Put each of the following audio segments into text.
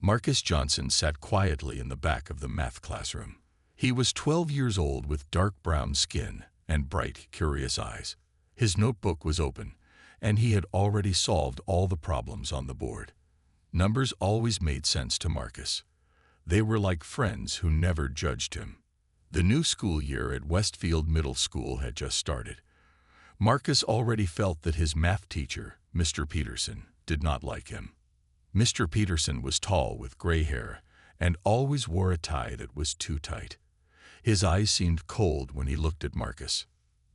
Marcus Johnson sat quietly in the back of the math classroom. He was 12 years old with dark brown skin and bright, curious eyes. His notebook was open, and he had already solved all the problems on the board. Numbers always made sense to Marcus. They were like friends who never judged him. The new school year at Westfield Middle School had just started. Marcus already felt that his math teacher, Mr. Peterson, did not like him. Mr. Peterson was tall with gray hair and always wore a tie that was too tight. His eyes seemed cold when he looked at Marcus.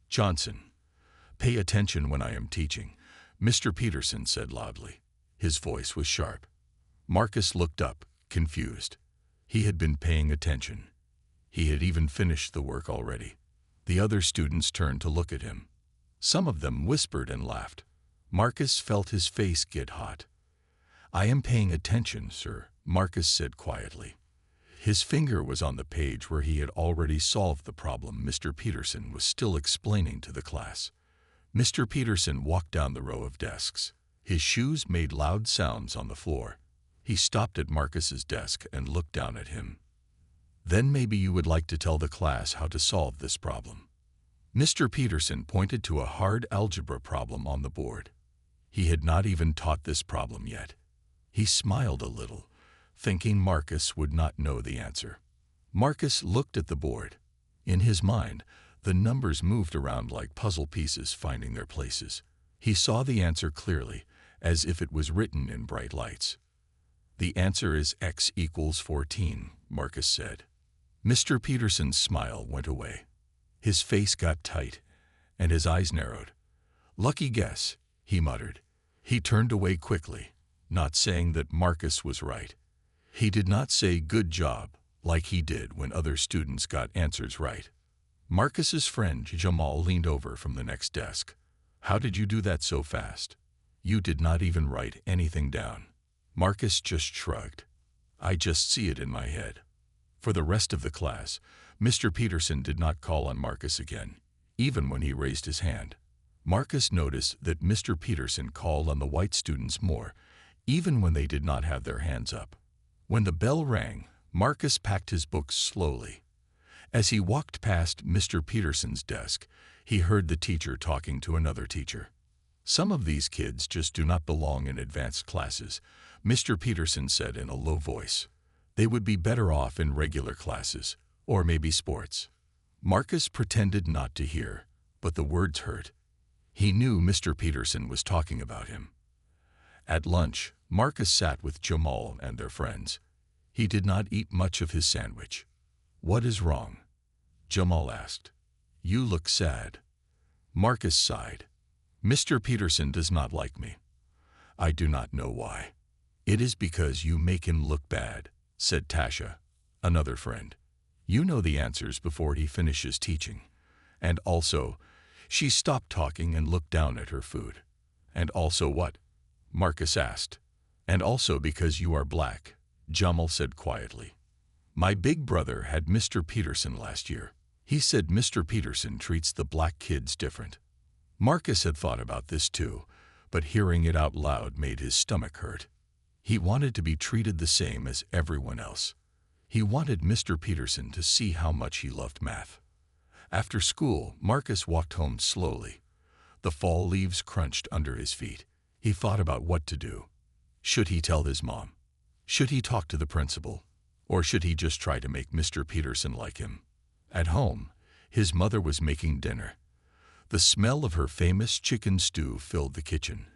"Johnson, pay attention when I am teaching," Mr. Peterson said loudly. His voice was sharp. Marcus looked up, confused. He had been paying attention. He had even finished the work already. The other students turned to look at him. Some of them whispered and laughed. Marcus felt his face get hot. "I am paying attention, sir," Marcus said quietly. His finger was on the page where he had already solved the problem Mr. Peterson was still explaining to the class. Mr. Peterson walked down the row of desks. His shoes made loud sounds on the floor. He stopped at Marcus's desk and looked down at him. "Then maybe you would like to tell the class how to solve this problem." Mr. Peterson pointed to a hard algebra problem on the board. He had not even taught this problem yet. He smiled a little, thinking Marcus would not know the answer. Marcus looked at the board. In his mind, the numbers moved around like puzzle pieces finding their places. He saw the answer clearly, as if it was written in bright lights. "The answer is x equals 14, Marcus said. Mr. Peterson's smile went away. His face got tight, and his eyes narrowed. "Lucky guess," he muttered. He turned away quickly, not saying that Marcus was right. He did not say "good job" like he did when other students got answers right. Marcus's friend Jamal leaned over from the next desk. "How did you do that so fast? You did not even write anything down." Marcus just shrugged. "I just see it in my head." For the rest of the class, Mr. Peterson did not call on Marcus again, even when he raised his hand. Marcus noticed that Mr. Peterson called on the white students more, even when they did not have their hands up. When the bell rang, Marcus packed his books slowly. As he walked past Mr. Peterson's desk, he heard the teacher talking to another teacher. "Some of these kids just do not belong in advanced classes," Mr. Peterson said in a low voice. "They would be better off in regular classes, or maybe sports." Marcus pretended not to hear, but the words hurt. He knew Mr. Peterson was talking about him. At lunch, Marcus sat with Jamal and their friends. He did not eat much of his sandwich. "What is wrong?" Jamal asked. "You look sad." Marcus sighed. "Mr. Peterson does not like me. I do not know why." "It is because you make him look bad," said Tasha, another friend. "You know the answers before he finishes teaching. And also," she stopped talking and looked down at her food. "And also what?" Marcus asked. "And also because you are black," Jamal said quietly. "My big brother had Mr. Peterson last year. He said Mr. Peterson treats the black kids different." Marcus had thought about this too, but hearing it out loud made his stomach hurt. He wanted to be treated the same as everyone else. He wanted Mr. Peterson to see how much he loved math. After school, Marcus walked home slowly. The fall leaves crunched under his feet. He thought about what to do. Should he tell his mom? Should he talk to the principal? Or should he just try to make Mr. Peterson like him? At home, his mother was making dinner. The smell of her famous chicken stew filled the kitchen.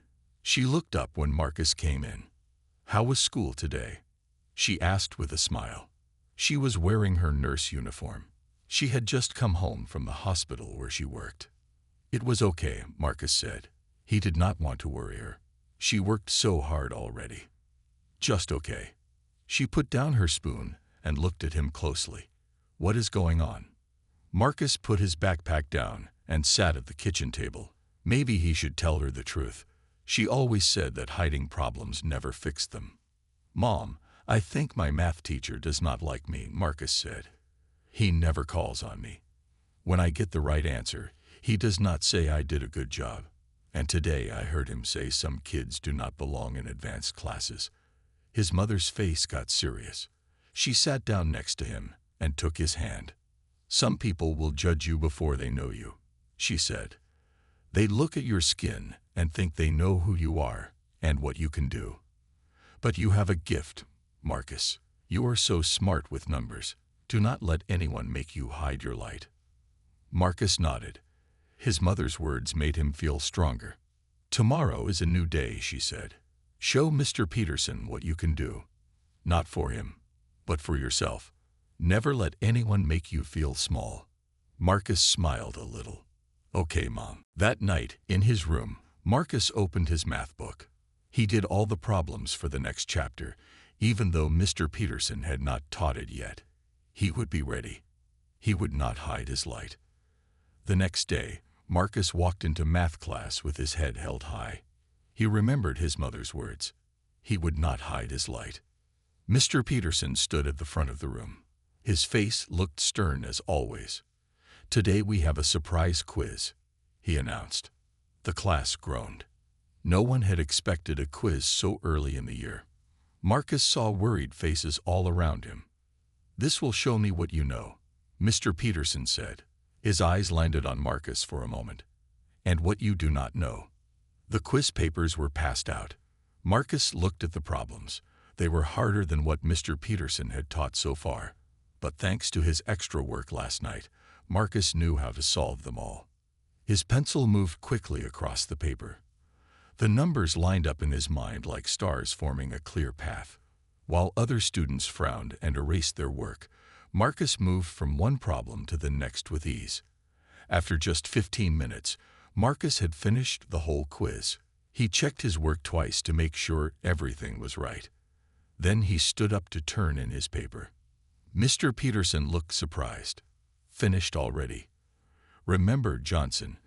She looked up when Marcus came in. "How was school today?" she asked with a smile. She was wearing her nurse uniform. She had just come home from the hospital where she worked. "It was okay," Marcus said. He did not want to worry her. She worked so hard already. "Just okay." She put down her spoon and looked at him closely. "What is going on?" Marcus put his backpack down and sat at the kitchen table. Maybe he should tell her the truth. She always said that hiding problems never fixed them. "Mom, I think my math teacher does not like me," Marcus said. "He never calls on me. When I get the right answer, he does not say I did a good job. And today I heard him say some kids do not belong in advanced classes. His mother's face got serious. She sat down next to him and took his hand. "Some people will judge you before they know you," she said. "They look at your skin and think they know who you are and what you can do. But you have a gift, Marcus. You are so smart with numbers. Do not let anyone make you hide your light." Marcus nodded. His mother's words made him feel stronger. "Tomorrow is a new day," she said. "Show Mr. Peterson what you can do. Not for him, but for yourself. Never let anyone make you feel small." Marcus smiled a little. "Okay, Mom." That night, in his room, Marcus opened his math book. He did all the problems for the next chapter, even though Mr. Peterson had not taught it yet. He would be ready. He would not hide his light. The next day, Marcus walked into math class with his head held high. He remembered his mother's words. He would not hide his light. Mr. Peterson stood at the front of the room. His face looked stern as always. "Today we have a surprise quiz," he announced. The class groaned. No one had expected a quiz so early in the year. Marcus saw worried faces all around him. "This will show me what you know," Mr. Peterson said. His eyes landed on Marcus for a moment. "And what you do not know." The quiz papers were passed out. Marcus looked at the problems. They were harder than what Mr. Peterson had taught so far. But thanks to his extra work last night, Marcus knew how to solve them all. His pencil moved quickly across the paper. The numbers lined up in his mind like stars forming a clear path. While other students frowned and erased their work, Marcus moved from one problem to the next with ease. After just 15 minutes, Marcus had finished the whole quiz. He checked his work twice to make sure everything was right. Then he stood up to turn in his paper. Mr. Peterson looked surprised. "Finished already?" "Remember, Johnson,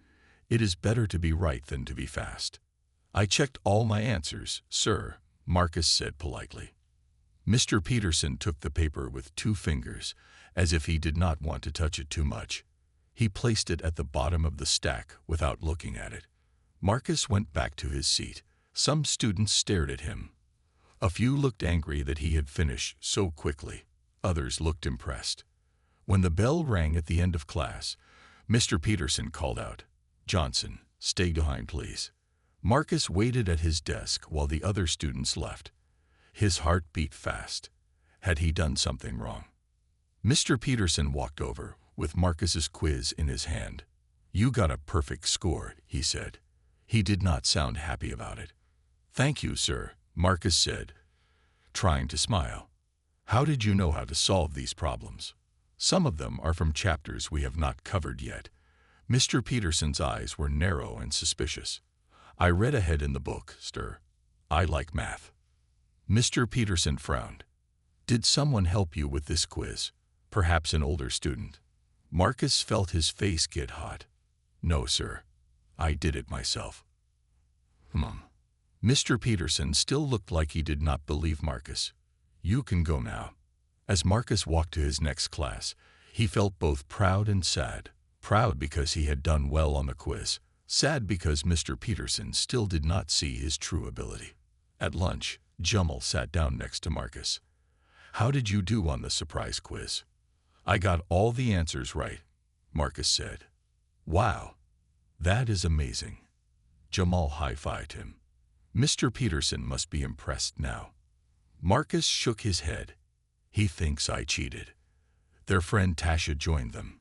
it is better to be right than to be fast." "I checked all my answers, sir," Marcus said politely. Mr. Peterson took the paper with 2 fingers, as if he did not want to touch it too much. He placed it at the bottom of the stack without looking at it. Marcus went back to his seat. Some students stared at him. A few looked angry that he had finished so quickly. Others looked impressed. When the bell rang at the end of class, Mr. Peterson called out, "Johnson, stay behind, please." Marcus waited at his desk while the other students left. His heart beat fast. Had he done something wrong? Mr. Peterson walked over, with Marcus's quiz in his hand. "You got a perfect score," he said. He did not sound happy about it. "Thank you, sir," Marcus said, trying to smile. "How did you know how to solve these problems?" "Some of them are from chapters we have not covered yet." Mr. Peterson's eyes were narrow and suspicious. "I read ahead in the book, sir. I like math." Mr. Peterson frowned. "Did someone help you with this quiz? Perhaps an older student?" Marcus felt his face get hot. "No, sir. I did it myself." Mr. Peterson still looked like he did not believe Marcus. "You can go now." As Marcus walked to his next class, he felt both proud and sad. Proud because he had done well on the quiz. Sad because Mr. Peterson still did not see his true ability. At lunch, Jummel sat down next to Marcus. "How did you do on the surprise quiz?" "I got all the answers right," Marcus said. "Wow, that is amazing." Jamal high-fived him. Mr. Peterson must be impressed now. Marcus shook his head. "He thinks I cheated." Their friend Tasha joined them.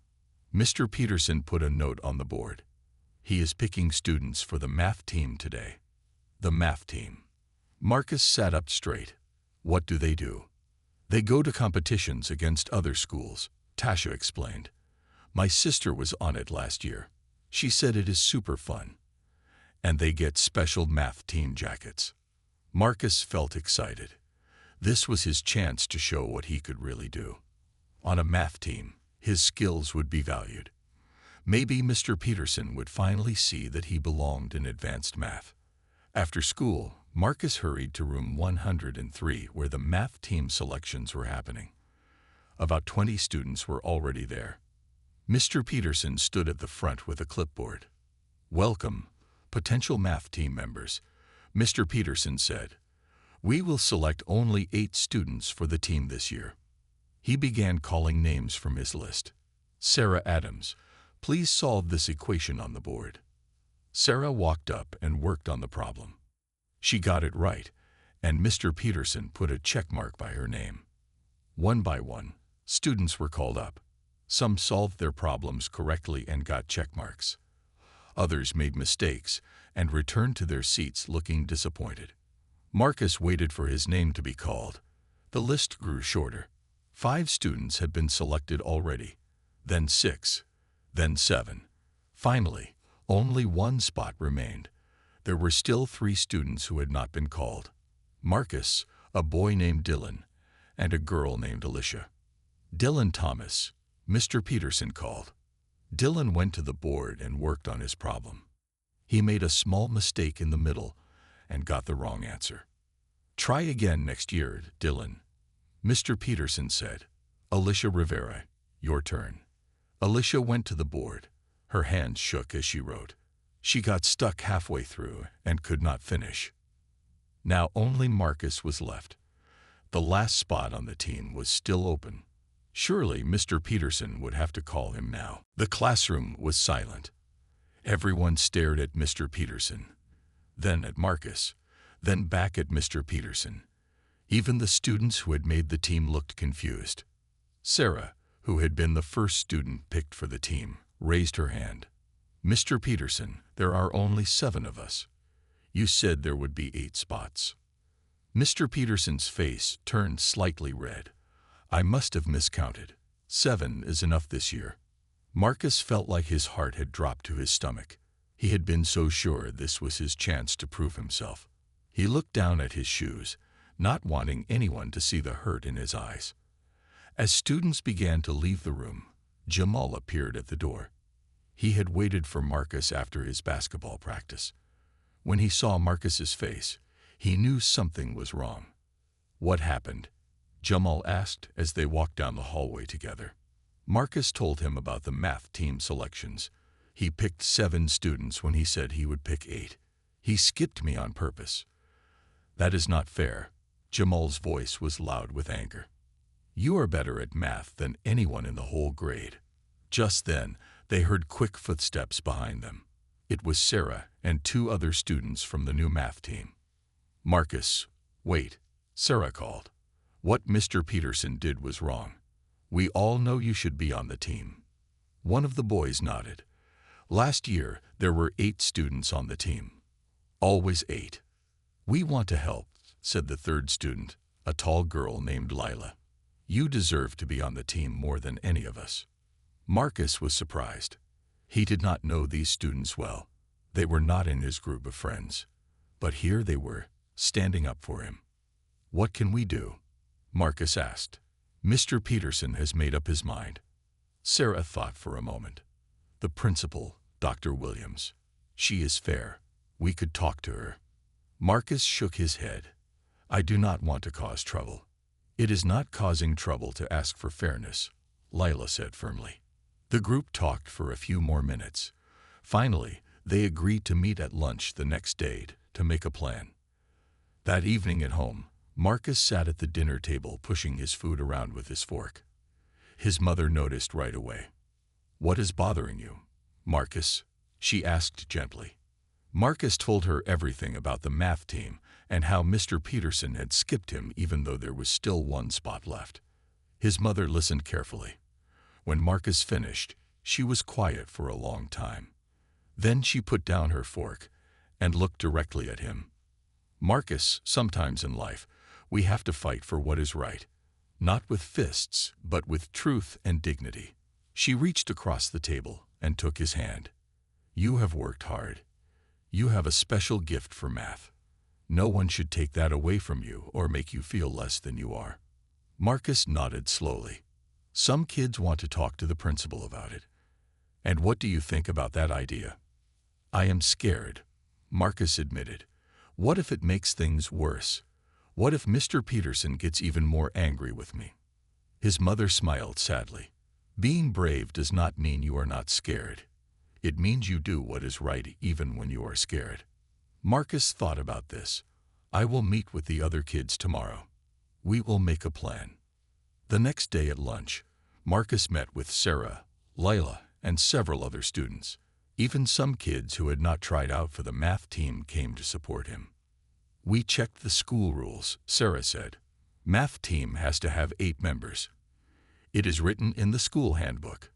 Mr. Peterson put a note on the board. "He is picking students for the math team today." The math team. Marcus sat up straight. "What do they do?" "They go to competitions against other schools," Tasha explained. "My sister was on it last year. She said it is super fun. And they get special math team jackets." Marcus felt excited. This was his chance to show what he could really do. On a math team, his skills would be valued. Maybe Mr. Peterson would finally see that he belonged in advanced math. After school, Marcus hurried to room 103 where the math team selections were happening. About 20 students were already there. Mr. Peterson stood at the front with a clipboard. "Welcome, potential math team members," Mr. Peterson said. We will select only 8 students for the team this year. He began calling names from his list. Sarah Adams, please solve this equation on the board. Sarah walked up and worked on the problem. She got it right, and Mr. Peterson put a check mark by her name. One by one, students were called up. Some solved their problems correctly and got check marks. Others made mistakes and returned to their seats looking disappointed. Marcus waited for his name to be called. The list grew shorter. 5 students had been selected already, then 6, then 7. Finally, only 1 spot remained. There were still 3 students who had not been called. Marcus, a boy named Dylan, and a girl named Alicia. Dylan Thomas, Mr. Peterson called. Dylan went to the board and worked on his problem. He made a small mistake in the middle and got the wrong answer. Try again next year, Dylan, Mr. Peterson said. Alicia Rivera, your turn. Alicia went to the board. Her hands shook as she wrote. She got stuck halfway through and could not finish. Now only Marcus was left. The last spot on the team was still open. Surely Mr. Peterson would have to call him now. The classroom was silent. Everyone stared at Mr. Peterson, then at Marcus, then back at Mr. Peterson. Even the students who had made the team looked confused. Sarah, who had been the first student picked for the team, raised her hand. Mr. Peterson, there are only 7 of us. You said there would be 8 spots. Mr. Peterson's face turned slightly red. I must have miscounted. 7 is enough this year. Marcus felt like his heart had dropped to his stomach. He had been so sure this was his chance to prove himself. He looked down at his shoes, not wanting anyone to see the hurt in his eyes. As students began to leave the room, Jamal appeared at the door. He had waited for Marcus after his basketball practice. When he saw Marcus's face, he knew something was wrong. What happened? Jamal asked as they walked down the hallway together. Marcus told him about the math team selections. He picked 7 students when he said he would pick 8. He skipped me on purpose. That is not fair. Jamal's voice was loud with anger. You are better at math than anyone in the whole grade. Just then, they heard quick footsteps behind them. It was Sarah and 2 other students from the new math team. Marcus, wait, Sarah called. What Mr. Peterson did was wrong. We all know you should be on the team. One of the boys nodded. Last year, there were 8 students on the team. Always 8. We want to help, said the 3rd student, a tall girl named Lila. You deserve to be on the team more than any of us. Marcus was surprised. He did not know these students well. They were not in his group of friends. But here they were, standing up for him. What can we do? Marcus asked. Mr. Peterson has made up his mind. Sarah thought for a moment. The principal, Dr. Williams. She is fair. We could talk to her. Marcus shook his head. I do not want to cause trouble. It is not causing trouble to ask for fairness, Lila said firmly. The group talked for a few more minutes. Finally, they agreed to meet at lunch the next day to make a plan. That evening at home, Marcus sat at the dinner table pushing his food around with his fork. His mother noticed right away. What is bothering you, Marcus? She asked gently. Marcus told her everything about the math team and how Mr. Peterson had skipped him even though there was still 1 spot left. His mother listened carefully. When Marcus finished, she was quiet for a long time. Then she put down her fork and looked directly at him. Marcus, sometimes in life, we have to fight for what is right, not with fists, but with truth and dignity. She reached across the table and took his hand. You have worked hard. You have a special gift for math. No one should take that away from you or make you feel less than you are. Marcus nodded slowly. Some kids want to talk to the principal about it. And what do you think about that idea? I am scared, Marcus admitted. What if it makes things worse? What if Mr. Peterson gets even more angry with me? His mother smiled sadly. Being brave does not mean you are not scared. It means you do what is right even when you are scared. Marcus thought about this. I will meet with the other kids tomorrow. We will make a plan." The next day at lunch, Marcus met with Sarah, Lila, and several other students. Even some kids who had not tried out for the math team came to support him. "We checked the school rules," Sarah said. "Math team has to have 8 members. It is written in the school handbook."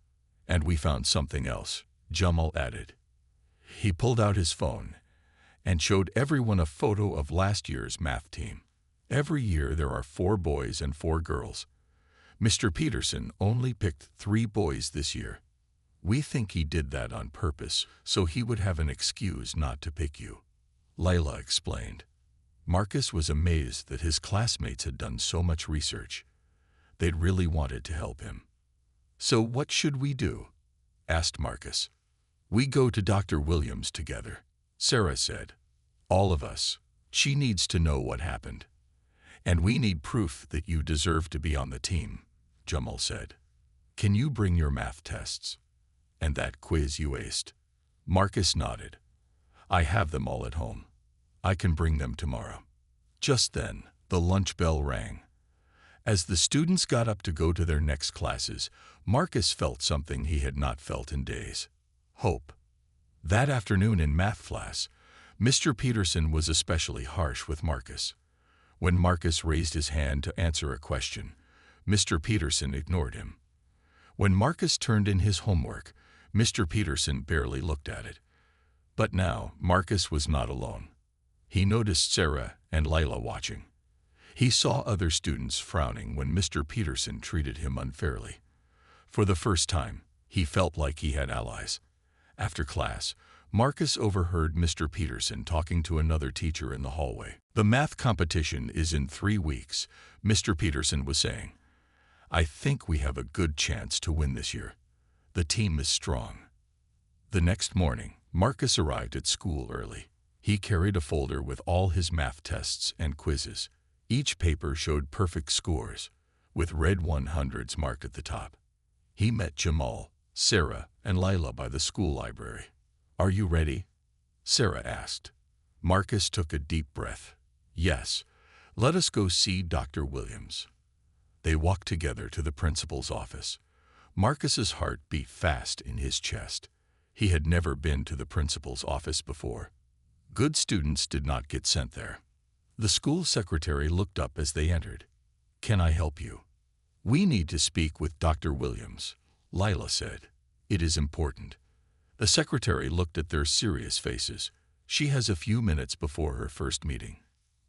"And we found something else," Jamal added. He pulled out his phone and showed everyone a photo of last year's math team. "Every year there are 4 boys and 4 girls. Mr. Peterson only picked 3 boys this year. We think he did that on purpose so he would have an excuse not to pick you," Lila explained. Marcus was amazed that his classmates had done so much research. They'd really wanted to help him. "So what should we do?" asked Marcus. "We go to Dr. Williams together," Sarah said. "All of us. She needs to know what happened. And we need proof that you deserve to be on the team," Jamal said. "Can you bring your math tests? And that quiz you aced?" Marcus nodded. "I have them all at home. I can bring them tomorrow." Just then, the lunch bell rang. As the students got up to go to their next classes, Marcus felt something he had not felt in days: hope. That afternoon in math class, Mr. Peterson was especially harsh with Marcus. When Marcus raised his hand to answer a question, Mr. Peterson ignored him. When Marcus turned in his homework, Mr. Peterson barely looked at it. But now, Marcus was not alone. He noticed Sarah and Lila watching. He saw other students frowning when Mr. Peterson treated him unfairly. For the first time, he felt like he had allies. After class, Marcus overheard Mr. Peterson talking to another teacher in the hallway. "The math competition is in 3 weeks, Mr. Peterson was saying. "I think we have a good chance to win this year. The team is strong." The next morning, Marcus arrived at school early. He carried a folder with all his math tests and quizzes. Each paper showed perfect scores, with red 100s marked at the top. He met Jamal, Sarah, and Lila by the school library. "Are you ready?" Sarah asked. Marcus took a deep breath. "Yes, let us go see Dr. Williams." They walked together to the principal's office. Marcus's heart beat fast in his chest. He had never been to the principal's office before. Good students did not get sent there. The school secretary looked up as they entered. "Can I help you?" "We need to speak with Dr. Williams," Lila said. "It is important." The secretary looked at their serious faces. "She has a few minutes before her first meeting.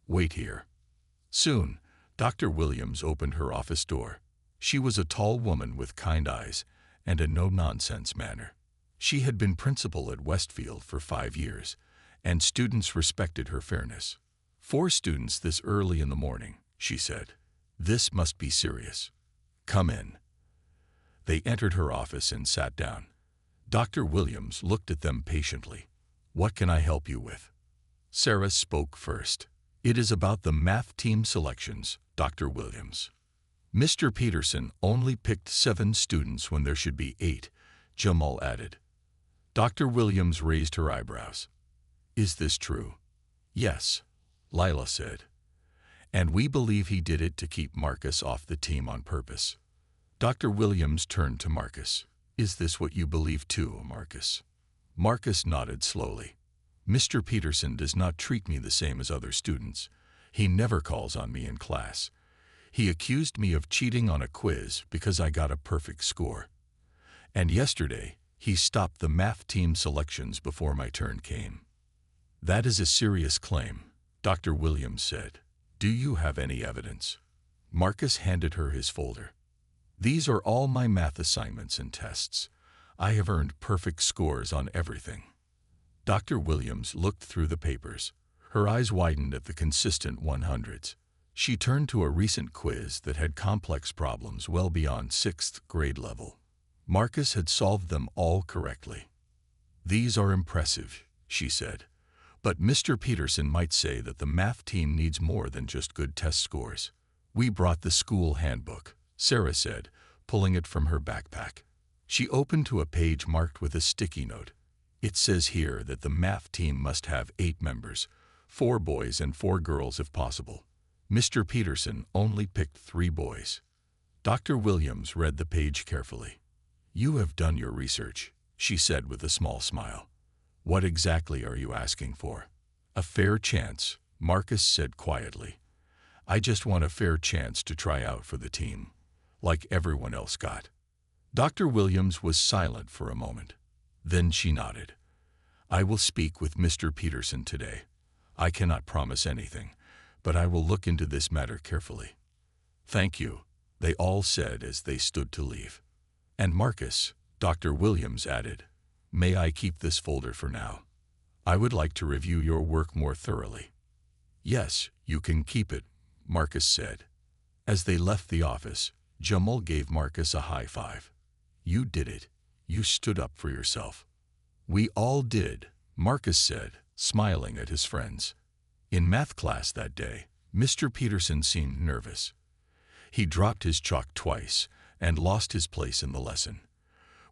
Wait here." Soon, Dr. Williams opened her office door. She was a tall woman with kind eyes and a no-nonsense manner. She had been principal at Westfield for 5 years, and students respected her fairness. "4 students this early in the morning," she said. "This must be serious. Come in." They entered her office and sat down. Dr. Williams looked at them patiently. "What can I help you with?" Sarah spoke first. "It is about the math team selections, Dr. Williams. Mr. Peterson only picked 7 students when there should be 8, Jamal added. Dr. Williams raised her eyebrows. "Is this true?" "Yes," Lila said. "And we believe he did it to keep Marcus off the team on purpose." Dr. Williams turned to Marcus. "Is this what you believe too, Marcus?" Marcus nodded slowly. "Mr. Peterson does not treat me the same as other students. He never calls on me in class. He accused me of cheating on a quiz because I got a perfect score. And yesterday, he stopped the math team selections before my turn came." "That is a serious claim," Dr. Williams said. "Do you have any evidence?" Marcus handed her his folder. "These are all my math assignments and tests. I have earned perfect scores on everything." Dr. Williams looked through the papers. Her eyes widened at the consistent 100s. She turned to a recent quiz that had complex problems well beyond 6th grade level. Marcus had solved them all correctly. "These are impressive," she said. "But Mr. Peterson might say that the math team needs more than just good test scores." "We brought the school handbook," Sarah said, pulling it from her backpack. She opened to a page marked with a sticky note. "It says here that the math team must have 8 members, 4 boys and 4 girls if possible. Mr. Peterson only picked 3 boys. Dr. Williams read the page carefully. "You have done your research," she said with a small smile. "What exactly are you asking for?" "A fair chance," Marcus said quietly. "I just want a fair chance to try out for the team, like everyone else got." Dr. Williams was silent for a moment. Then she nodded. "I will speak with Mr. Peterson today. I cannot promise anything, but I will look into this matter carefully." "Thank you," they all said as they stood to leave. "And Marcus," Dr. Williams added, "may I keep this folder for now? I would like to review your work more thoroughly." "Yes, you can keep it," Marcus said. As they left the office, Jamal gave Marcus a high five. "You did it. You stood up for yourself." "We all did," Marcus said, smiling at his friends. In math class that day, Mr. Peterson seemed nervous. He dropped his chalk twice and lost his place in the lesson.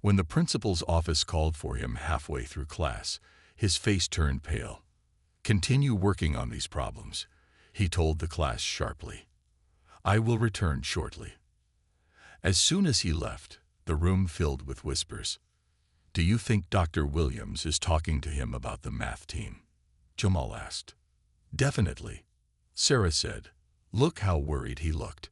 When the principal's office called for him halfway through class, his face turned pale. "Continue working on these problems," he told the class sharply. "I will return shortly." As soon as he left, the room filled with whispers. "Do you think Dr. Williams is talking to him about the math team?" Jamal asked. "Definitely," Sarah said. "Look how worried he looked."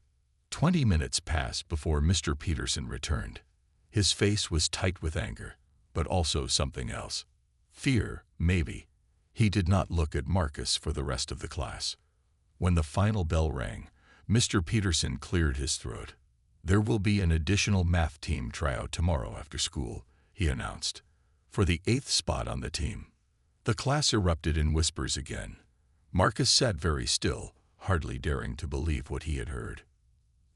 20 minutes passed before Mr. Peterson returned. His face was tight with anger, but also something else. Fear, maybe. He did not look at Marcus for the rest of the class. When the final bell rang, Mr. Peterson cleared his throat. "There will be an additional math team tryout tomorrow after school," he announced, "for the 8th spot on the team." The class erupted in whispers again. Marcus sat very still, hardly daring to believe what he had heard.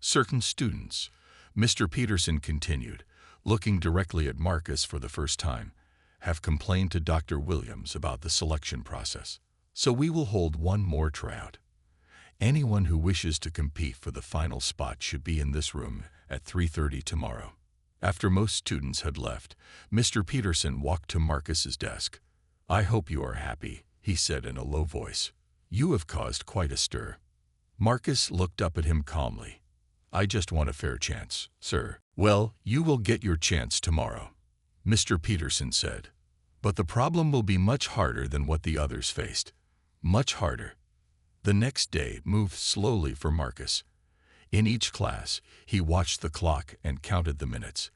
"Certain students," Mr. Peterson continued, looking directly at Marcus for the first time, "have complained to Dr. Williams about the selection process. So we will hold one more tryout. Anyone who wishes to compete for the final spot should be in this room at 3:30 tomorrow." After most students had left, Mr. Peterson walked to Marcus's desk. "I hope you are happy," he said in a low voice. "You have caused quite a stir." Marcus looked up at him calmly. "I just want a fair chance, sir." "Well, you will get your chance tomorrow," Mr. Peterson said. "But the problem will be much harder than what the others faced. Much harder." The next day moved slowly for Marcus. In each class, he watched the clock and counted the minutes.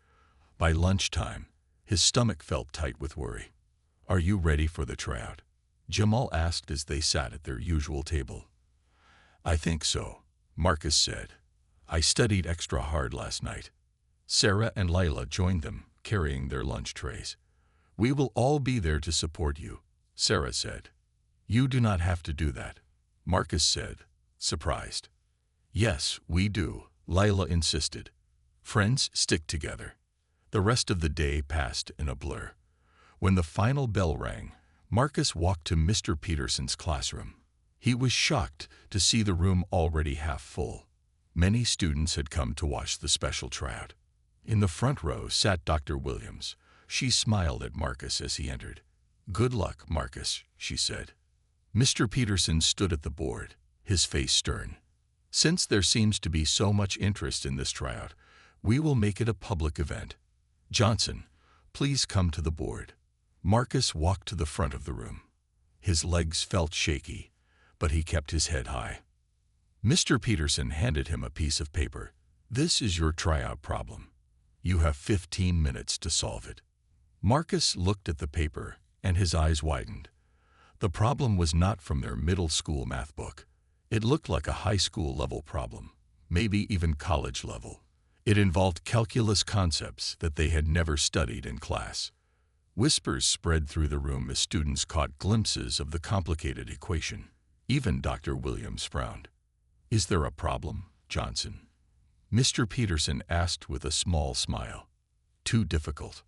By lunchtime, his stomach felt tight with worry. "Are you ready for the tryout?" Jamal asked as they sat at their usual table. "I think so," Marcus said. "I studied extra hard last night." Sarah and Lila joined them, carrying their lunch trays. "We will all be there to support you," Sarah said. "You do not have to do that," Marcus said, surprised. "Yes, we do," Lila insisted. "Friends stick together." The rest of the day passed in a blur. When the final bell rang, Marcus walked to Mr. Peterson's classroom. He was shocked to see the room already half full. Many students had come to watch the special tryout. In the front row sat Dr. Williams. She smiled at Marcus as he entered. "Good luck, Marcus," she said. Mr. Peterson stood at the board, his face stern. "Since there seems to be so much interest in this tryout, we will make it a public event. Johnson, please come to the board." Marcus walked to the front of the room. His legs felt shaky, but he kept his head high. Mr. Peterson handed him a piece of paper. "This is your tryout problem. You have 15 minutes to solve it." Marcus looked at the paper, and his eyes widened. The problem was not from their middle school math book. It looked like a high school level problem, maybe even college level. It involved calculus concepts that they had never studied in class. Whispers spread through the room as students caught glimpses of the complicated equation. Even Dr. Williams frowned. "Is there a problem, Johnson?" Mr. Peterson asked with a small smile. "Too difficult."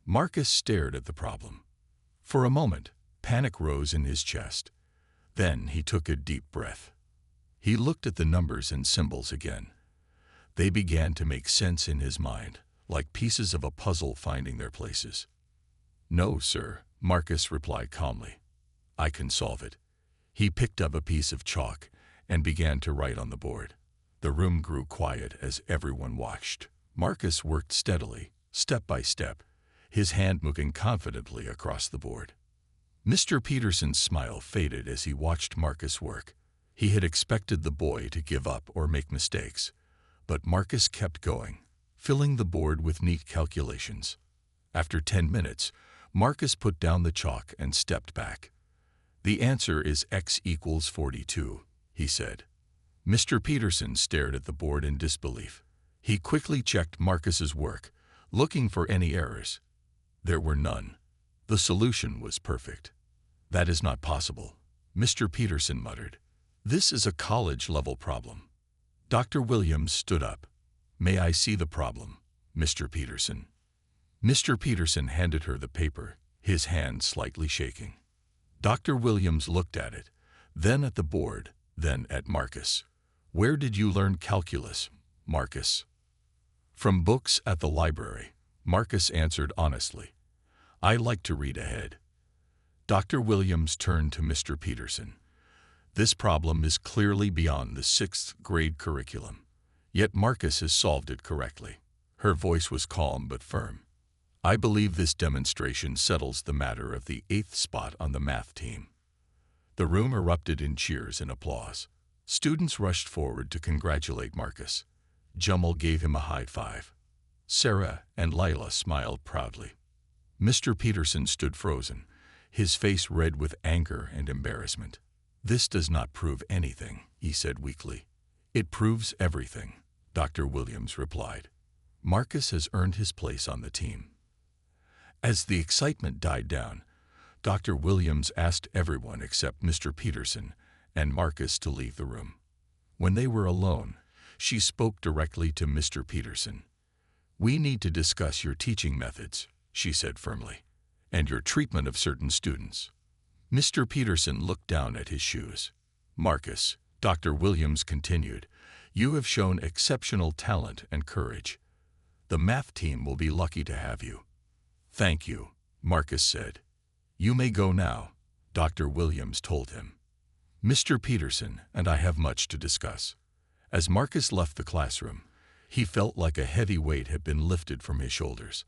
Marcus stared at the problem. For a moment, panic rose in his chest. Then he took a deep breath. He looked at the numbers and symbols again. They began to make sense in his mind, like pieces of a puzzle finding their places. "No, sir," Marcus replied calmly. "I can solve it. He picked up a piece of chalk and began to write on the board. The room grew quiet as everyone watched. Marcus worked steadily, step by step, his hand moving confidently across the board. Mr. Peterson's smile faded as he watched Marcus work. He had expected the boy to give up or make mistakes, but Marcus kept going, filling the board with neat calculations. After 10 minutes, Marcus put down the chalk and stepped back. "The answer is x equals 42, he said. Mr. Peterson stared at the board in disbelief. He quickly checked Marcus's work, looking for any errors. There were none. The solution was perfect. "That is not possible," Mr. Peterson muttered. "This is a college-level problem." Dr. Williams stood up. "May I see the problem, Mr. Peterson?" Mr. Peterson handed her the paper, his hand slightly shaking. Dr. Williams looked at it, then at the board, then at Marcus. "Where did you learn calculus, Marcus?" "From books at the library," Marcus answered honestly. "I like to read ahead." Dr. Williams turned to Mr. Peterson. "This problem is clearly beyond the 6th grade curriculum, yet Marcus has solved it correctly." Her voice was calm but firm. "I believe this demonstration settles the matter of the 8th spot on the math team." The room erupted in cheers and applause. Students rushed forward to congratulate Marcus. Jamal gave him a high five. Sarah and Lila smiled proudly. Mr. Peterson stood frozen, his face red with anger and embarrassment. "This does not prove anything," he said weakly. "It proves everything," Dr. Williams replied. "Marcus has earned his place on the team." As the excitement died down, Dr. Williams asked everyone except Mr. Peterson and Marcus to leave the room. When they were alone, she spoke directly to Mr. Peterson. "We need to discuss your teaching methods," she said firmly, "and your treatment of certain students." Mr. Peterson looked down at his shoes. "Marcus," Dr. Williams continued, "you have shown exceptional talent and courage. The math team will be lucky to have you." "Thank you," Marcus said. "You may go now," Dr. Williams told him. "Mr. Peterson and I have much to discuss." As Marcus left the classroom, he felt like a heavy weight had been lifted from his shoulders.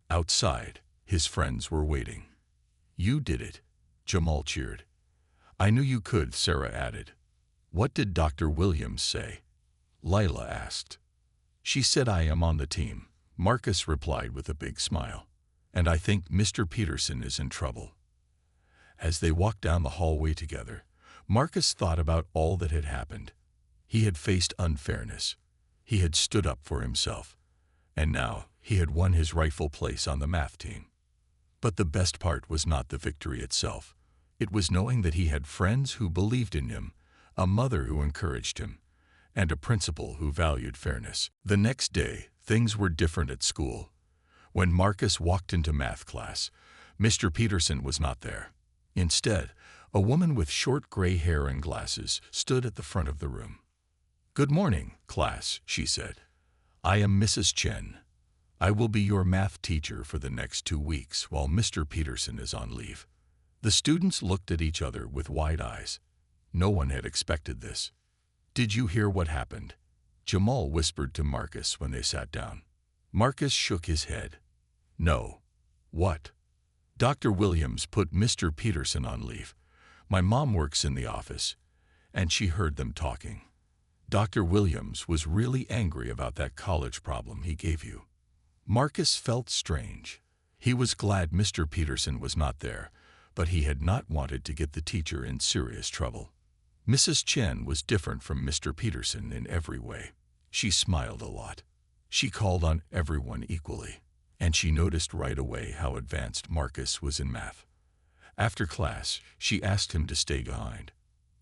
Outside, his friends were waiting. "You did it," Jamal cheered. "I knew you could," Sarah added. "What did Dr. Williams say?" Lila asked. "She said I am on the team," Marcus replied with a big smile. "And I think Mr. Peterson is in trouble." As they walked down the hallway together, Marcus thought about all that had happened. He had faced unfairness. He had stood up for himself. And now he had won his rightful place on the math team. But the best part was not the victory itself. It was knowing that he had friends who believed in him, a mother who encouraged him, and a principal who valued fairness. The next day, things were different at school. When Marcus walked into math class, Mr. Peterson was not there. Instead, a woman with short gray hair and glasses stood at the front of the room. "Good morning, class," she said. "I am Mrs. Chen. I will be your math teacher for the next 2 weeks while Mr. Peterson is on leave." The students looked at each other with wide eyes. No one had expected this. "Did you hear what happened?" Jamal whispered to Marcus when they sat down. Marcus shook his head. "No." "What?" "Dr. Williams put Mr. Peterson on leave. My mom works in the office, and she heard them talking. Dr. Williams was really angry about that college problem he gave you." Marcus felt strange. He was glad Mr. Peterson was not there, but he had not wanted to get the teacher in serious trouble. Mrs. Chen was different from Mr. Peterson in every way. She smiled a lot. She called on everyone equally, and she noticed right away how advanced Marcus was in math. After class, she asked him to stay behind.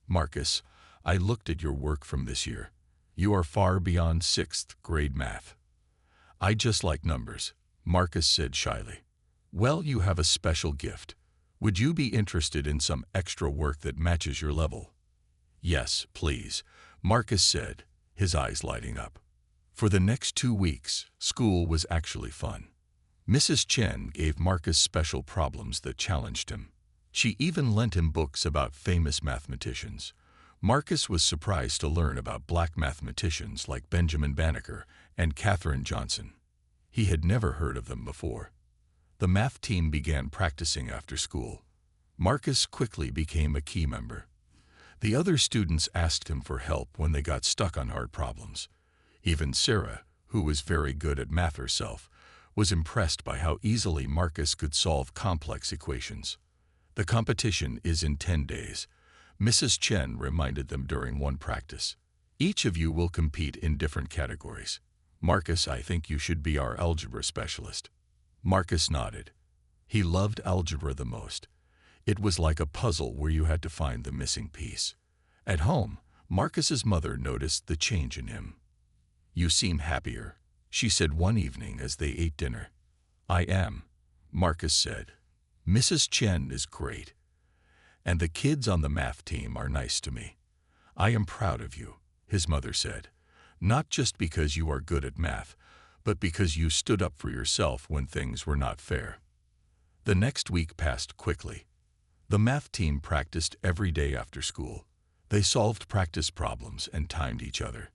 "Marcus, I looked at your work from this year. You are far beyond 6th grade math." "I just like numbers," Marcus said shyly. "Well, you have a special gift. Would you be interested in some extra work that matches your level?" "Yes, please," Marcus said, his eyes lighting up. For the next 2 weeks, school was actually fun. Mrs. Chen gave Marcus special problems that challenged him. She even lent him books about famous mathematicians. Marcus was surprised to learn about black mathematicians like Benjamin Banneker and Katherine Johnson. He had never heard of them before. The math team began practicing after school. Marcus quickly became a key member. The other students asked him for help when they got stuck on hard problems. Even Sarah, who was very good at math herself, was impressed by how easily Marcus could solve complex equations. The competition is in 10 days. Mrs. Chen reminded them during one practice. Each of you will compete in different categories. Marcus, I think you should be our algebra specialist. Marcus nodded. He loved algebra the most. It was like a puzzle where you had to find the missing piece. At home, Marcus's mother noticed the change in him. "You seem happier," she said one evening as they ate dinner. "I am," Marcus said. "Mrs. Chen is great. And the kids on the math team are nice to me. I am proud of you," his mother said. "Not just because you are good at math, but because you stood up for yourself when things were not fair." The next week passed quickly. The math team practiced every day after school. They solved practice problems and timed each other.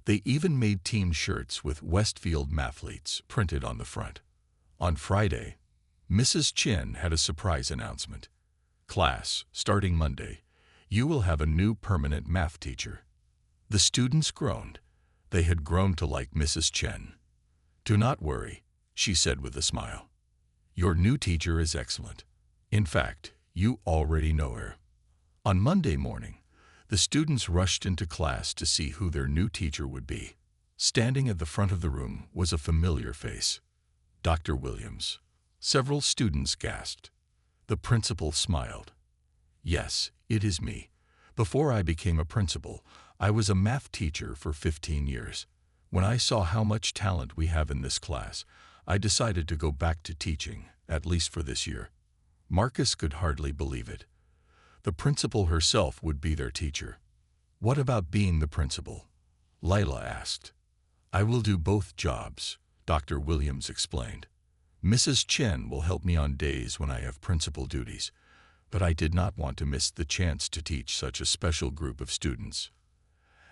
They even made team shirts with Westfield mathletes printed on the front. On Friday, Mrs. Chen had a surprise announcement. "Class, starting Monday, you will have a new permanent math teacher." The students groaned. They had grown to like Mrs. Chen. "Do not worry," she said with a smile. "Your new teacher is excellent. In fact, you already know her." On Monday morning, the students rushed into class to see who their new teacher would be. Standing at the front of the room was a familiar face. Dr. Williams. Several students gasped. The principal smiled. "Yes, it is me. Before I became a principal, I was a math teacher for 15 years. When I saw how much talent we have in this class, I decided to go back to teaching, at least for this year." Marcus could hardly believe it. The principal herself would be their teacher. "What about being the principal?" Lila asked. "I will do both jobs," Dr. Williams explained. "Mrs. Chen will help me on days when I have principal duties, but I did not want to miss the chance to teach such a special group of students."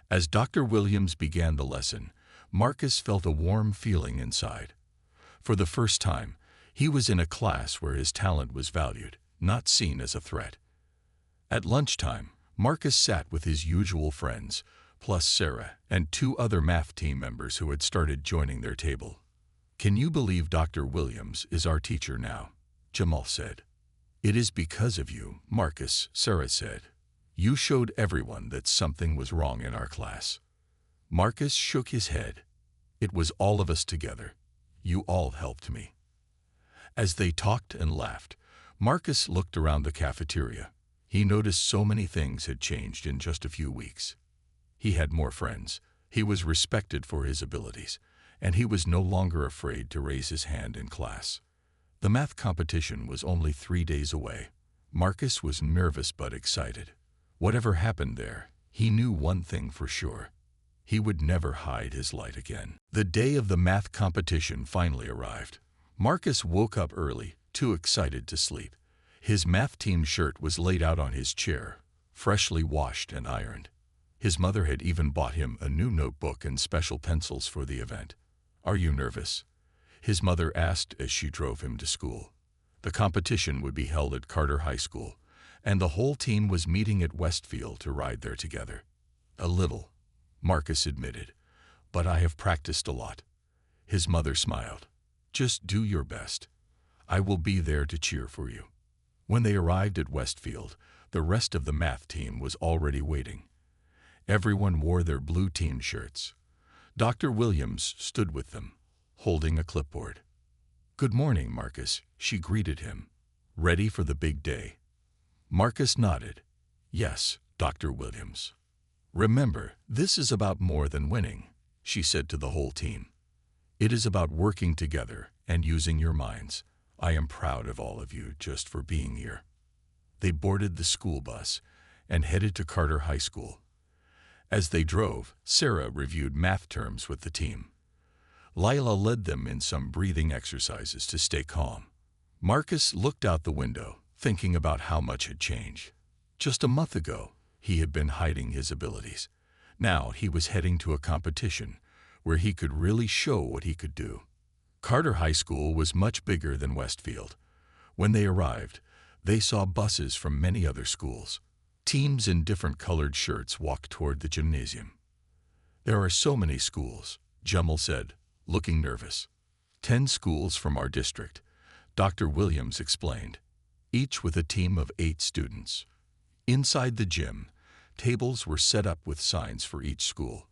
As Dr. Williams began the lesson, Marcus felt a warm feeling inside. For the first time, he was in a class where his talent was valued, not seen as a threat. At lunchtime, Marcus sat with his usual friends, plus Sarah and 2 other math team members who had started joining their table. "Can you believe Dr. Williams is our teacher now?" Jamal said. "It is because of you, Marcus," Sarah said. "You showed everyone that something was wrong in our class." Marcus shook his head. "It was all of us together. You all helped me." As they talked and laughed, Marcus looked around the cafeteria. He noticed so many things had changed in just a few weeks. He had more friends, he was respected for his abilities, and he was no longer afraid to raise his hand in class. The math competition was only 3 days away. Marcus was nervous but excited. Whatever happened there, he knew one thing for sure. He would never hide his light again. The day of the math competition finally arrived. Marcus woke up early, too excited to sleep. His math team shirt was laid out on his chair, freshly washed and ironed. His mother had even bought him a new notebook and special pencils for the event. "Are you nervous?" his mother asked as she drove him to school. The competition would be held at Carter High School, and the whole team was meeting at Westfield to ride there together. "A little," Marcus admitted, "but I have practiced a lot." His mother smiled. "Just do your best. I will be there to cheer for you." When they arrived at Westfield, the rest of the math team was already waiting. Everyone wore their blue team shirts. Dr. Williams stood with them, holding a clipboard. "Good morning, Marcus," she greeted him. "Ready for the big day?" Marcus nodded. "Yes, Dr. Williams." "Remember, this is about more than winning," she said to the whole team. "It is about working together and using your minds. I am proud of all of you just for being here." They boarded the school bus and headed to Carter High School. As they drove, Sarah reviewed math terms with the team. Lila led them in some breathing exercises to stay calm. Marcus looked out the window, thinking about how much had changed. Just a month ago, he had been hiding his abilities. Now he was heading to a competition where he could really show what he could do. Carter High School was much bigger than Westfield. When they arrived, they saw buses from many other schools. Teams in different colored shirts walked toward the gymnasium. "There are so many schools," Jemmel said, looking nervous. 10 schools from our district," Dr. Williams explained, each with a team of 8 students. Inside the gym, tables were set up with signs for each school.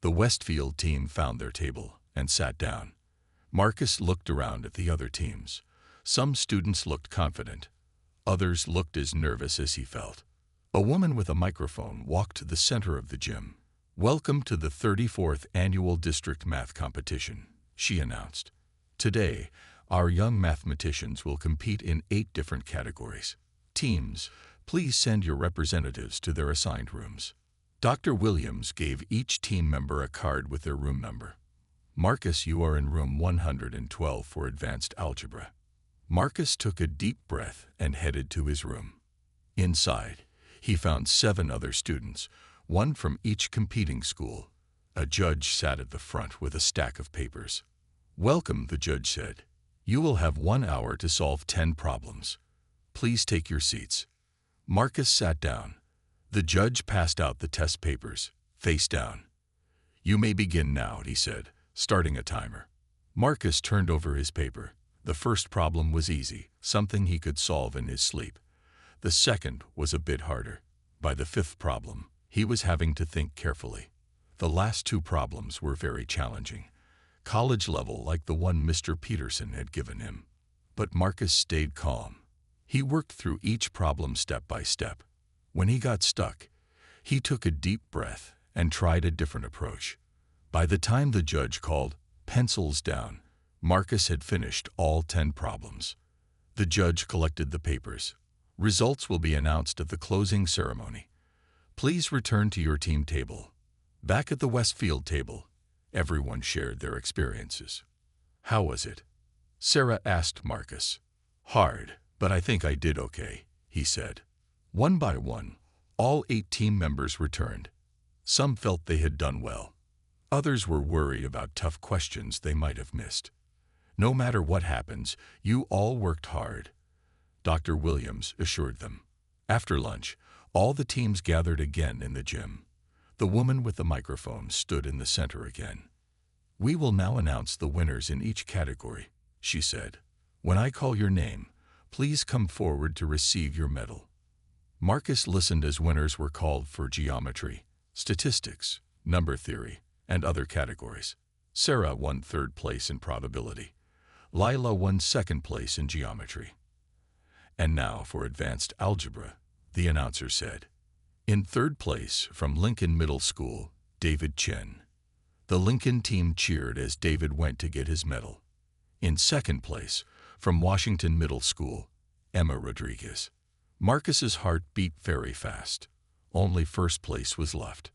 The Westfield team found their table and sat down. Marcus looked around at the other teams. Some students looked confident. Others looked as nervous as he felt. A woman with a microphone walked to the center of the gym. "Welcome to the 34th Annual District Math Competition," she announced. "Today, our young mathematicians will compete in 8 different categories. Teams, please send your representatives to their assigned rooms." Dr. Williams gave each team member a card with their room number. "Marcus, you are in room 112 for advanced algebra." Marcus took a deep breath and headed to his room. Inside, he found 7 other students, one from each competing school. A judge sat at the front with a stack of papers. "Welcome," the judge said. "You will have 1 hour to solve 10 problems. Please take your seats." Marcus sat down. The judge passed out the test papers, face down. "You may begin now," he said, starting a timer. Marcus turned over his paper. The first problem was easy, something he could solve in his sleep. The second was a bit harder. By the 5th problem, he was having to think carefully. The last 2 problems were very challenging, college level like the one Mr. Peterson had given him. But Marcus stayed calm. He worked through each problem step by step. When he got stuck, he took a deep breath and tried a different approach. By the time the judge called "pencils down," Marcus had finished all 10 problems. The judge collected the papers. "Results will be announced at the closing ceremony. Please return to your team table." Back at the Westfield table, everyone shared their experiences. "How was it?" Sarah asked Marcus. "Hard, but I think I did okay," he said. One by one, all 8 team members returned. Some felt they had done well. Others were worried about tough questions they might have missed. "No matter what happens, you all worked hard," Dr. Williams assured them. After lunch, all the teams gathered again in the gym. The woman with the microphone stood in the center again. "We will now announce the winners in each category," she said. "When I call your name, please come forward to receive your medal." Marcus listened as winners were called for geometry, statistics, number theory, and other categories. Sarah won 3rd place in probability. Lila won 2nd place in geometry. "And now for advanced algebra," the announcer said. In 3rd place from Lincoln Middle School, David Chen. The Lincoln team cheered as David went to get his medal. In 2nd place from Washington Middle School, Emma Rodriguez. Marcus's heart beat very fast. Only 1st place was left.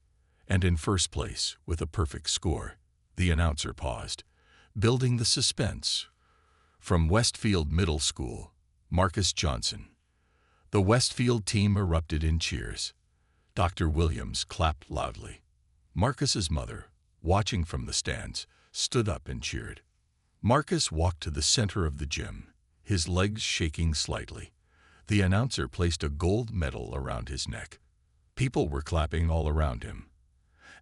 And in 1st place, with a perfect score, the announcer paused, building the suspense. From Westfield Middle School, Marcus Johnson. The Westfield team erupted in cheers. Dr. Williams clapped loudly. Marcus's mother, watching from the stands, stood up and cheered. Marcus walked to the center of the gym, his legs shaking slightly. The announcer placed a gold medal around his neck. People were clapping all around him.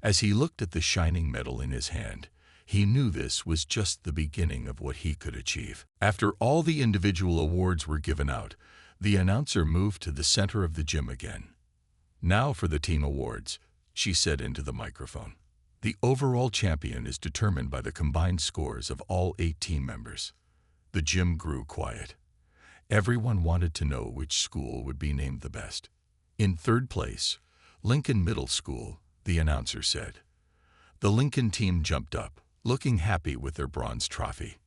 As he looked at the shining medal in his hand, he knew this was just the beginning of what he could achieve. After all the individual awards were given out, the announcer moved to the center of the gym again. "Now for the team awards," she said into the microphone. "The overall champion is determined by the combined scores of all 8 team members." The gym grew quiet. Everyone wanted to know which school would be named the best. In 3rd place, Lincoln Middle School, the announcer said. The Lincoln team jumped up, looking happy with their bronze trophy.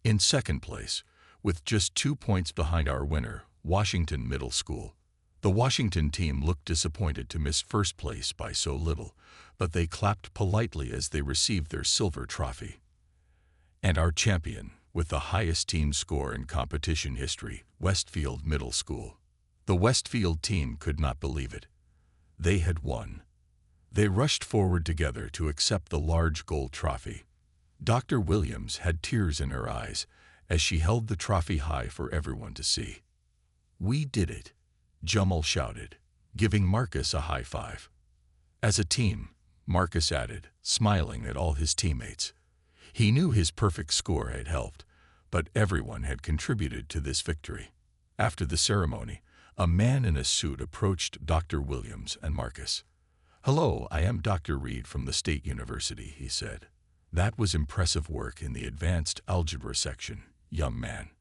In 2nd place, with just 2 points behind our winner, Washington Middle School. The Washington team looked disappointed to miss 1st place by so little, but they clapped politely as they received their silver trophy. And our champion, with the highest team score in competition history, Westfield Middle School. The Westfield team could not believe it. They had won. They rushed forward together to accept the large gold trophy. Dr. Williams had tears in her eyes as she held the trophy high for everyone to see. "We did it," Jamal shouted, giving Marcus a high five. "As a team," Marcus added, smiling at all his teammates. He knew his perfect score had helped, but everyone had contributed to this victory. After the ceremony, a man in a suit approached Dr. Williams and Marcus. "Hello, I am Dr. Reed from the State University," he said. "That was impressive work in the advanced algebra section, young man."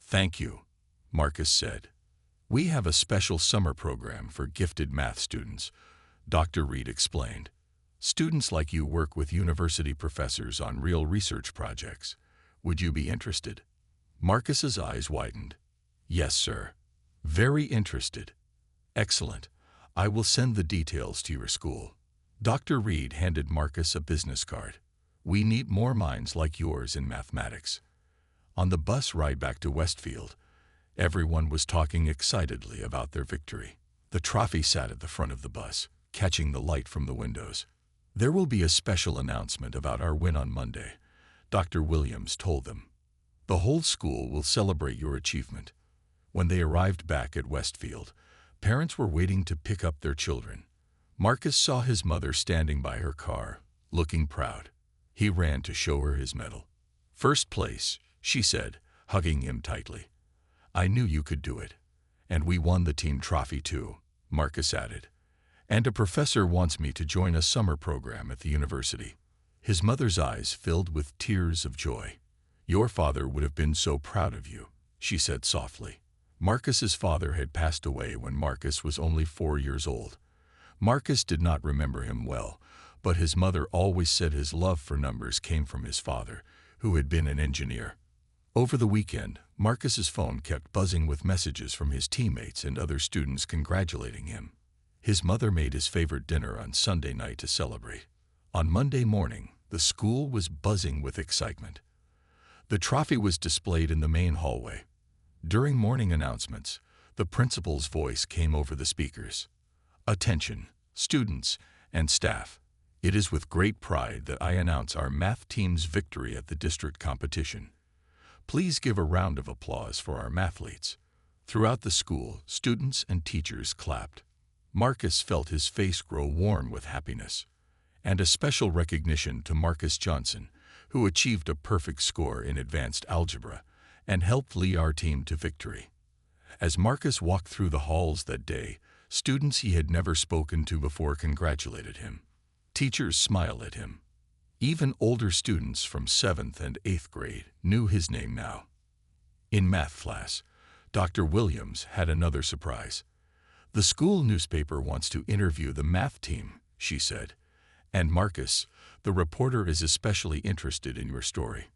"Thank you," Marcus said. "We have a special summer program for gifted math students," Dr. Reed explained. "Students like you work with university professors on real research projects. Would you be interested?" Marcus's eyes widened. "Yes, sir. Very interested." "Excellent. I will send the details to your school." Dr. Reed handed Marcus a business card. "We need more minds like yours in mathematics." On the bus ride back to Westfield, everyone was talking excitedly about their victory. The trophy sat at the front of the bus, catching the light from the windows. "There will be a special announcement about our win on Monday," Dr. Williams told them. "The whole school will celebrate your achievement." When they arrived back at Westfield, parents were waiting to pick up their children. Marcus saw his mother standing by her car, looking proud. He ran to show her his medal. "First place," she said, hugging him tightly. "I knew you could do it. And we won the team trophy too," Marcus added. "And a professor wants me to join a summer program at the university." His mother's eyes filled with tears of joy. "Your father would have been so proud of you," she said softly. Marcus's father had passed away when Marcus was only 4 years old. Marcus did not remember him well, but his mother always said his love for numbers came from his father, who had been an engineer. Over the weekend, Marcus's phone kept buzzing with messages from his teammates and other students congratulating him. His mother made his favorite dinner on Sunday night to celebrate. On Monday morning, the school was buzzing with excitement. The trophy was displayed in the main hallway. During morning announcements, the principal's voice came over the speakers. "Attention, students and staff. It is with great pride that I announce our math team's victory at the district competition. Please give a round of applause for our mathletes." Throughout the school, students and teachers clapped. Marcus felt his face grow warm with happiness. And a special recognition to Marcus Johnson, who achieved a perfect score in advanced algebra and helped lead our team to victory. As Marcus walked through the halls that day, students he had never spoken to before congratulated him. Teachers smiled at him. Even older students from 7th and 8th grade knew his name now. In math class, Dr. Williams had another surprise. "The school newspaper wants to interview the math team," she said. "And Marcus, the reporter is especially interested in your story."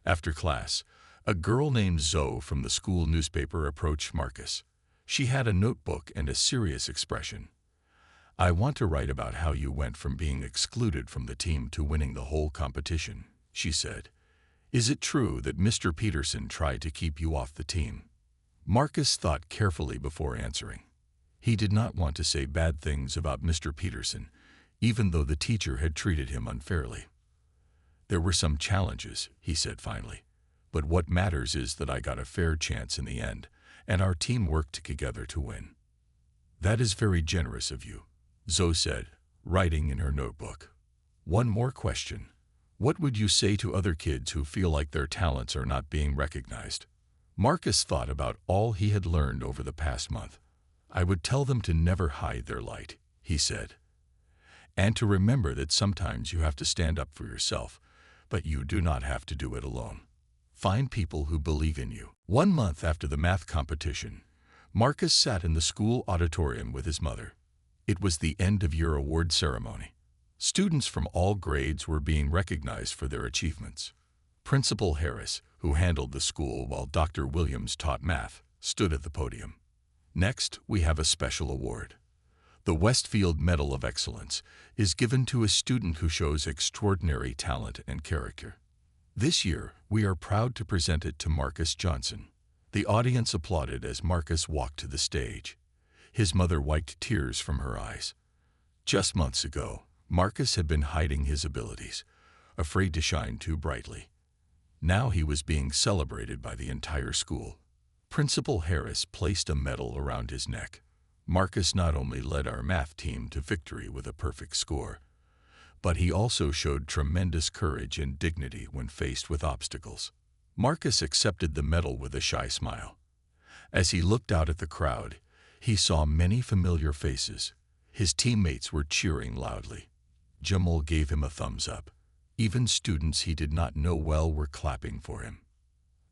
After class, a girl named Zoe from the school newspaper approached Marcus. She had a notebook and a serious expression. "I want to write about how you went from being excluded from the team to winning the whole competition," she said. "Is it true that Mr. Peterson tried to keep you off the team?" Marcus thought carefully before answering. He did not want to say bad things about Mr. Peterson, even though the teacher had treated him unfairly. "There were some challenges," he said finally, "but what matters is that I got a fair chance in the end, and our team worked together to win." "That is very generous of you," Zoe said, writing in her notebook. "One more question. What would you say to other kids who feel like their talents are not being recognized?" Marcus thought about all he had learned over the past month. "I would tell them to never hide their light," he said. "And to remember that sometimes you have to stand up for yourself, but you do not have to do it alone. Find people who believe in you." 1 month after the math competition, Marcus sat in the school auditorium with his mother. It was the end-of-year award ceremony. Students from all grades were being recognized for their achievements. Principal Harris, who handled the school while Dr. Williams taught math, stood at the podium. "Next, we have a special award. The Westfield Medal of Excellence is given to a student who shows extraordinary talent and character. This year, we are proud to present it to Marcus Johnson. The audience applauded as Marcus walked to the stage. His mother wiped tears from her eyes. Just months ago, Marcus had been hiding his abilities, afraid to shine too brightly. Now he was being celebrated by the entire school. Principal Harris placed a medal around his neck. Marcus not only led our math team to victory with a perfect score, but he also showed tremendous courage and dignity when faced with obstacles. Marcus accepted the medal with a shy smile. As he looked out at the crowd, he saw many familiar faces. His teammates were cheering loudly. Jamal gave him a thumbs up. Even students he did not know well were clapping for him.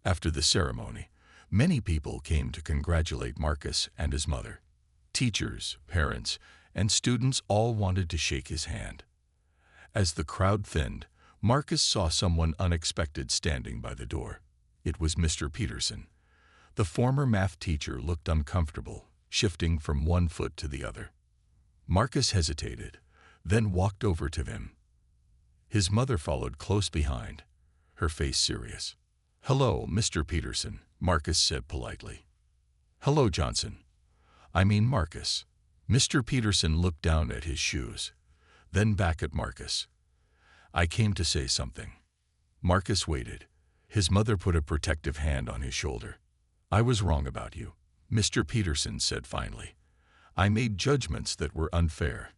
After the ceremony, many people came to congratulate Marcus and his mother. Teachers, parents, and students all wanted to shake his hand. As the crowd thinned, Marcus saw someone unexpected standing by the door. It was Mr. Peterson. The former math teacher looked uncomfortable, shifting from one foot to the other. Marcus hesitated, then walked over to him. His mother followed close behind, her face serious. "Hello, Mr. Peterson," Marcus said politely. "Hello, Johnson. I mean Marcus." Mr. Peterson looked down at his shoes, then back at Marcus. "I came to say something." Marcus waited. His mother put a protective hand on his shoulder. "I was wrong about you," Mr. Peterson said finally. "I made judgments that were unfair,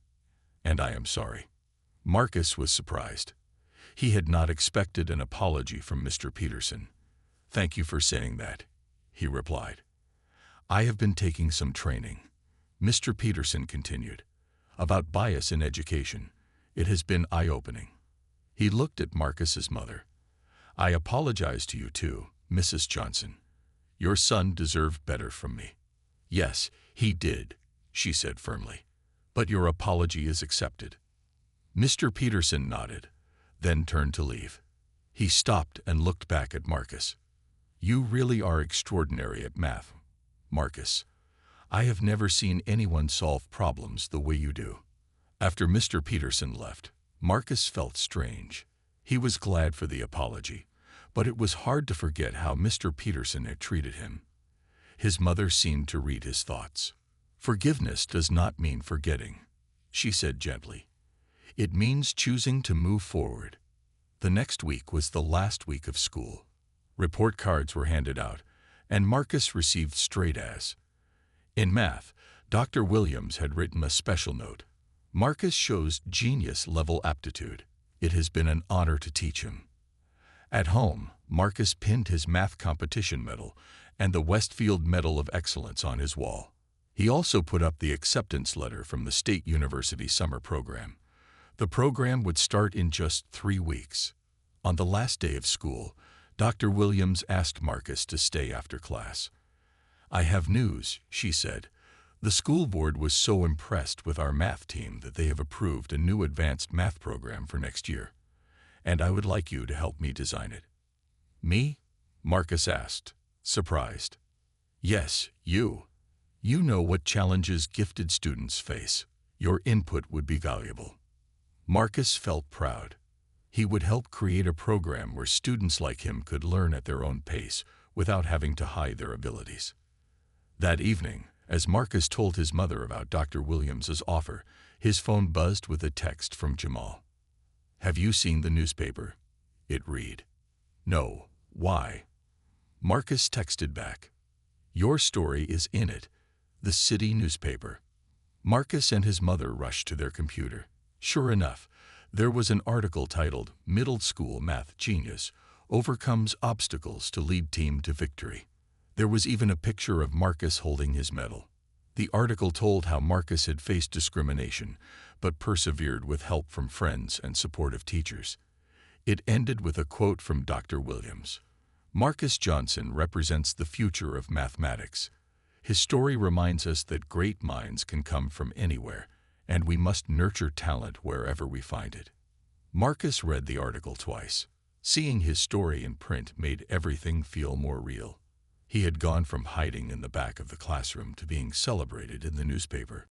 and I am sorry." Marcus was surprised. He had not expected an apology from Mr. Peterson. "Thank you for saying that," he replied. "I have been taking some training," Mr. Peterson continued, "about bias in education. It has been eye-opening." He looked at Marcus's mother. "I apologize to you too, Mrs. Johnson. Your son deserved better from me." "Yes, he did," she said firmly. "But your apology is accepted." Mr. Peterson nodded, then turned to leave. He stopped and looked back at Marcus. "You really are extraordinary at math, Marcus. I have never seen anyone solve problems the way you do." After Mr. Peterson left, Marcus felt strange. He was glad for the apology, but it was hard to forget how Mr. Peterson had treated him. His mother seemed to read his thoughts. "Forgiveness does not mean forgetting," she said gently. "It means choosing to move forward." The next week was the last week of school. Report cards were handed out, and Marcus received straight A's. In math, Dr. Williams had written a special note. "Marcus shows genius-level aptitude. It has been an honor to teach him." At home, Marcus pinned his math competition medal and the Westfield Medal of Excellence on his wall. He also put up the acceptance letter from the State University summer program. The program would start in just 3 weeks. On the last day of school, Dr. Williams asked Marcus to stay after class. "I have news," she said. "The school board was so impressed with our math team that they have approved a new advanced math program for next year, and I would like you to help me design it." "Me?" Marcus asked, surprised. "Yes, you. You know what challenges gifted students face. Your input would be valuable." Marcus felt proud. He would help create a program where students like him could learn at their own pace without having to hide their abilities. That evening, as Marcus told his mother about Dr. Williams's offer, his phone buzzed with a text from Jamal. "Have you seen the newspaper?" it read. "No. Why?" Marcus texted back. "Your story is in it, the city newspaper." Marcus and his mother rushed to their computer. Sure enough, there was an article titled "Middle School Math Genius Overcomes Obstacles to Lead Team to Victory." There was even a picture of Marcus holding his medal. The article told how Marcus had faced discrimination, but persevered with help from friends and supportive teachers. It ended with a quote from Dr. Williams. "Marcus Johnson represents the future of mathematics. His story reminds us that great minds can come from anywhere, and we must nurture talent wherever we find it." Marcus read the article twice. Seeing his story in print made everything feel more real. He had gone from hiding in the back of the classroom to being celebrated in the newspaper.